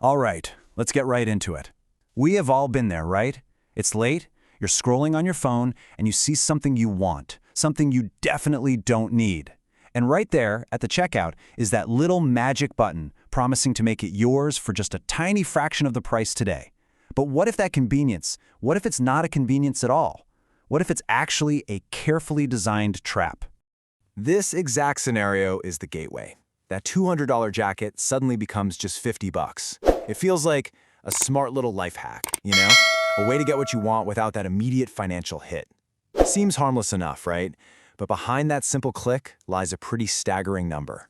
All right, let's get right into it. We have all been there, right? It's late, you're scrolling on your phone, and you see something you want, something you definitely don't need. And right there, at the checkout, is that little magic button promising to make it yours for just a tiny fraction of the price today. But what if that convenience, what if it's not a convenience at all? What if it's actually a carefully designed trap? This exact scenario is the gateway. That $200 jacket suddenly becomes just 50 bucks. It feels like a smart little life hack, you know? A way to get what you want without that immediate financial hit. Seems harmless enough, right? But behind that simple click lies a pretty staggering number.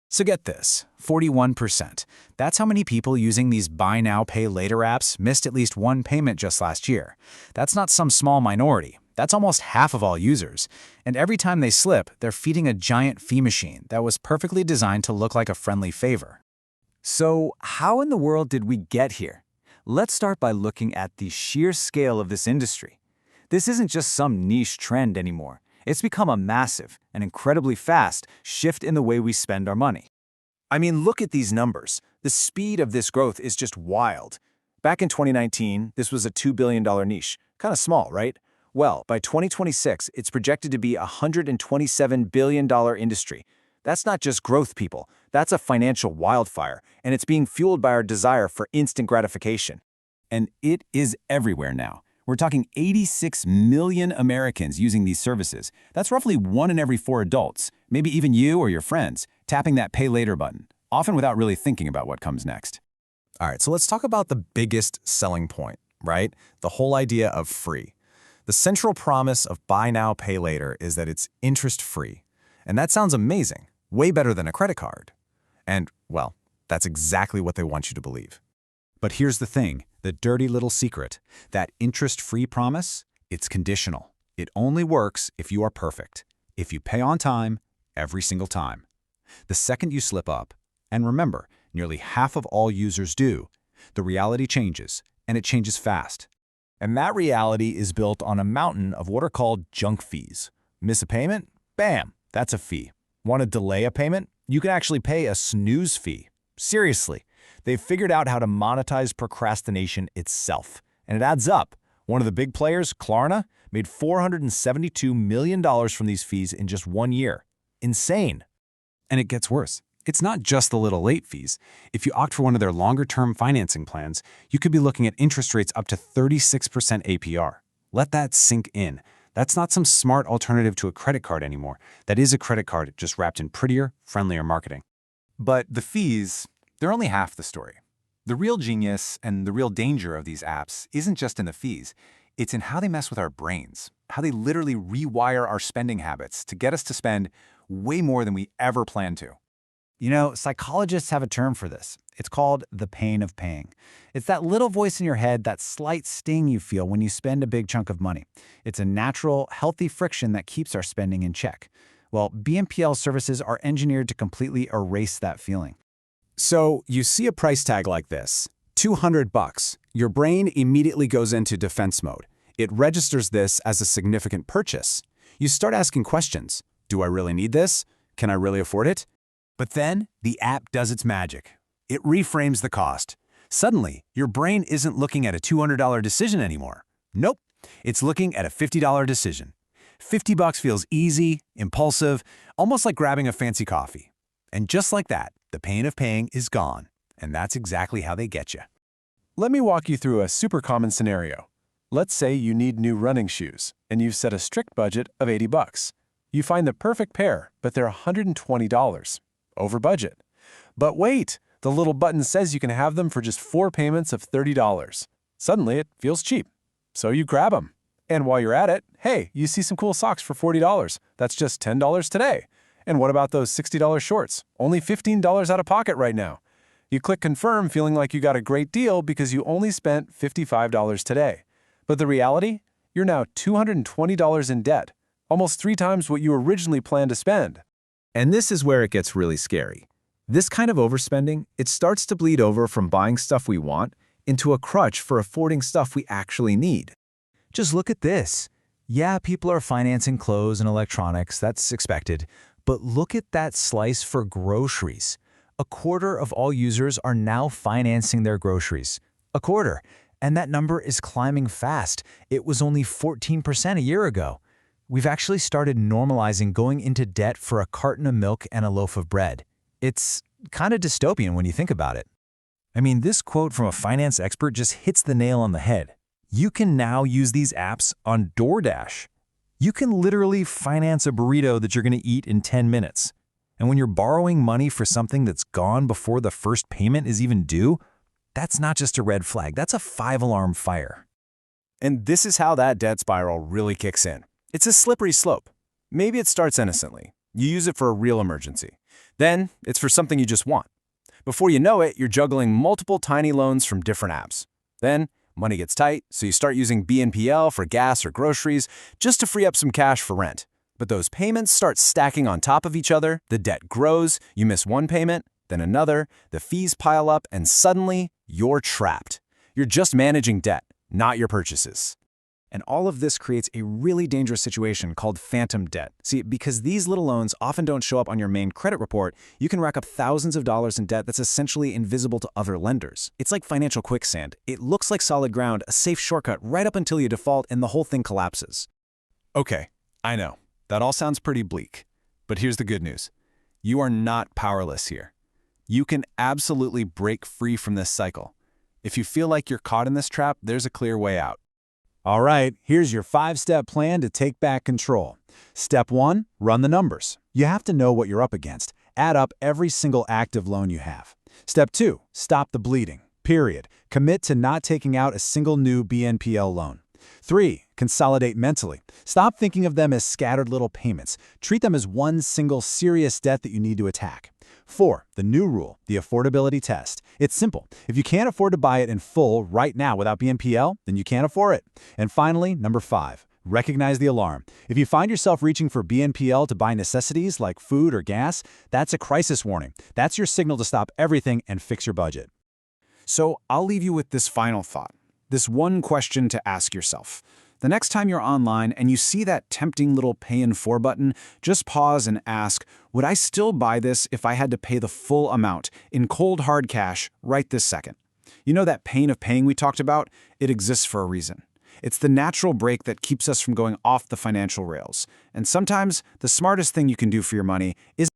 So get this, 41%. That's how many people using these buy now, pay later apps missed at least one payment just last year. That's not some small minority. That's almost half of all users. And every time they slip, they're feeding a giant fee machine that was perfectly designed to look like a friendly favor. So how in the world did we get here? Let's start by looking at the sheer scale of this industry. This isn't just some niche trend anymore. It's become a massive and incredibly fast shift in the way we spend our money. I mean, look at these numbers. The speed of this growth is just wild. Back in 2019, this was a $2 billion niche. Kind of small, right? Well, by 2026, it's projected to be a $127 billion industry. That's not just growth, people. That's a financial wildfire, and it's being fueled by our desire for instant gratification. And it is everywhere now. We're talking 86 million Americans using these services. That's roughly 1 in every 4 adults, maybe even you or your friends, tapping that pay later button, often without really thinking about what comes next. All right, so let's talk about the biggest selling point, right? The whole idea of free. The central promise of buy now, pay later is that it's interest-free. And that sounds amazing, way better than a credit card. And, well, that's exactly what they want you to believe. But here's the thing, the dirty little secret. That interest-free promise, it's conditional. It only works if you are perfect, if you pay on time, every single time. The second you slip up, and remember, nearly half of all users do, the reality changes, and it changes fast. And that reality is built on a mountain of what are called junk fees. Miss a payment? Bam, that's a fee. Want to delay a payment? You can actually pay a snooze fee. Seriously, they've figured out how to monetize procrastination itself. And it adds up. One of the big players, Klarna, made $472 million from these fees in just 1 year. Insane. And it gets worse. It's not just the little late fees. If you opt for one of their longer-term financing plans, you could be looking at interest rates up to 36% APR. Let that sink in. That's not some smart alternative to a credit card anymore. That is a credit card just wrapped in prettier, friendlier marketing. But the fees, they're only half the story. The real genius and the real danger of these apps isn't just in the fees. It's in how they mess with our brains, how they literally rewire our spending habits to get us to spend way more than we ever planned to. You know, psychologists have a term for this. It's called the pain of paying. It's that little voice in your head, that slight sting you feel when you spend a big chunk of money. It's a natural, healthy friction that keeps our spending in check. Well, BNPL services are engineered to completely erase that feeling. So you see a price tag like this, $200. Your brain immediately goes into defense mode. It registers this as a significant purchase. You start asking questions. Do I really need this? Can I really afford it? But then the app does its magic. It reframes the cost. Suddenly, your brain isn't looking at a $200 decision anymore. Nope, it's looking at a $50 decision. $50 feels easy, impulsive, almost like grabbing a fancy coffee. And just like that, the pain of paying is gone. And that's exactly how they get you. Let me walk you through a super common scenario. Let's say you need new running shoes, and you've set a strict budget of $80. You find the perfect pair, but they're $120. Over budget. But wait, the little button says you can have them for just 4 payments of $30. Suddenly, it feels cheap. So you grab them. And while you're at it, hey, you see some cool socks for $40. That's just $10 today. And what about those $60 shorts? Only $15 out of pocket right now. You click confirm feeling like you got a great deal because you only spent $55 today. But the reality? You're now $220 in debt, almost 3 times what you originally planned to spend. And this is where it gets really scary. This kind of overspending, it starts to bleed over from buying stuff we want into a crutch for affording stuff we actually need. Just look at this. Yeah, people are financing clothes and electronics, that's expected. But look at that slice for groceries. A quarter of all users are now financing their groceries. A quarter. And that number is climbing fast. It was only 14% a year ago. We've actually started normalizing going into debt for a carton of milk and a loaf of bread. It's kind of dystopian when you think about it. I mean, this quote from a finance expert just hits the nail on the head. You can now use these apps on DoorDash. You can literally finance a burrito that you're going to eat in 10 minutes. And when you're borrowing money for something that's gone before the first payment is even due, that's not just a red flag, that's a 5-alarm fire. And this is how that debt spiral really kicks in. It's a slippery slope. Maybe it starts innocently. You use it for a real emergency. Then it's for something you just want. Before you know it, you're juggling multiple tiny loans from different apps. Then money gets tight, so you start using BNPL for gas or groceries just to free up some cash for rent. But those payments start stacking on top of each other, the debt grows, you miss one payment, then another, the fees pile up, and suddenly you're trapped. You're just managing debt, not your purchases. And all of this creates a really dangerous situation called phantom debt. See, because these little loans often don't show up on your main credit report, you can rack up thousands of dollars in debt that's essentially invisible to other lenders. It's like financial quicksand. It looks like solid ground, a safe shortcut right up until you default and the whole thing collapses. Okay, I know. That all sounds pretty bleak. But here's the good news. You are not powerless here. You can absolutely break free from this cycle. If you feel like you're caught in this trap, there's a clear way out. All right, here's your 5-step plan to take back control. Step 1, run the numbers. You have to know what you're up against. Add up every single active loan you have. Step 2, stop the bleeding. Period. Commit to not taking out a single new BNPL loan. 3, consolidate mentally. Stop thinking of them as scattered little payments. Treat them as one single serious debt that you need to attack. 4, the new rule, the affordability test. It's simple. If you can't afford to buy it in full right now without BNPL, then you can't afford it. And finally, number 5, recognize the alarm. If you find yourself reaching for BNPL to buy necessities like food or gas, that's a crisis warning. That's your signal to stop everything and fix your budget. So I'll leave you with this final thought. This one question to ask yourself. The next time you're online and you see that tempting little Pay in 4 button, just pause and ask, would I still buy this if I had to pay the full amount in cold hard cash right this second? You know that pain of paying we talked about? It exists for a reason. It's the natural break that keeps us from going off the financial rails. And sometimes the smartest thing you can do for your money is